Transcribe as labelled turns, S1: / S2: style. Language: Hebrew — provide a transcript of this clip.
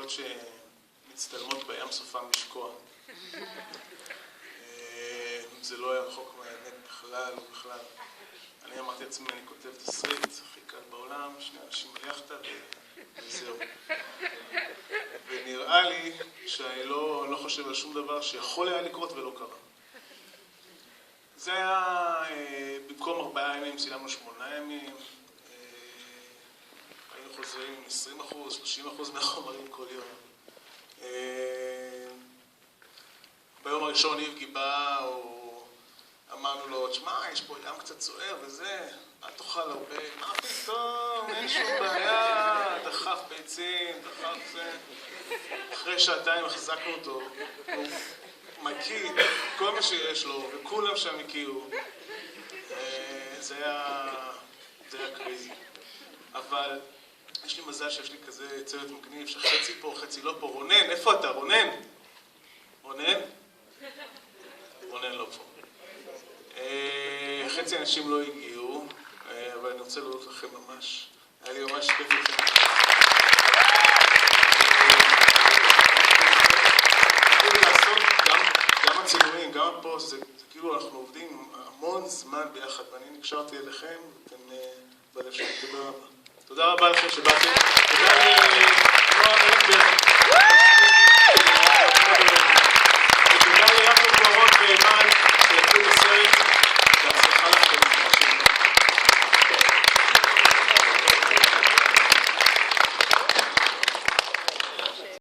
S1: חיות שמצטלמות בים סופם לשקוע. זה לא היה רחוק מהאמת בכלל ובכלל. אני אמרתי לעצמי, אני כותב תסריט, הכי קל בעולם, שני אנשים על יחדה וזהו. ונראה לי שאני לא חושב על שום דבר שיכול היה לקרות ולא קרה. זה היה, במקום 4 ימים צילמנו 8 ימים, היינו חוזרים עם 20%, 30% מהחומרים כל יום. ביום הראשון ניב גיבה, אמרנו לו, תשמע, יש פה ים קצת סוער וזה, אל תאכל הרבה, מה פתאום, אין שום בעיה, דחף ביצים, דחף זה. אחרי 2 שעתיים החזקנו אותו, הוא מקיא כל מה שיש לו, וכולם שם הכירו. זה היה קריזי. אבל יש לי מזל שיש לי כזה צוות מגניב, שחצי פה, חצי לא פה. רונן, איפה אתה? רונן? רונן? רונן לא פה. חצי אנשים לא הגיעו, אבל אני רוצה להודות לכם ממש. היה לי ממש כיף לכם. גם הצילומים, גם הפוסט, זה כאילו אנחנו עובדים המון זמן ביחד, ואני נקשרתי אליכם, ואתם בלב שלי. תודה רבה. תודה רבה לכם שבאתם. תודה לנועה מלכברג.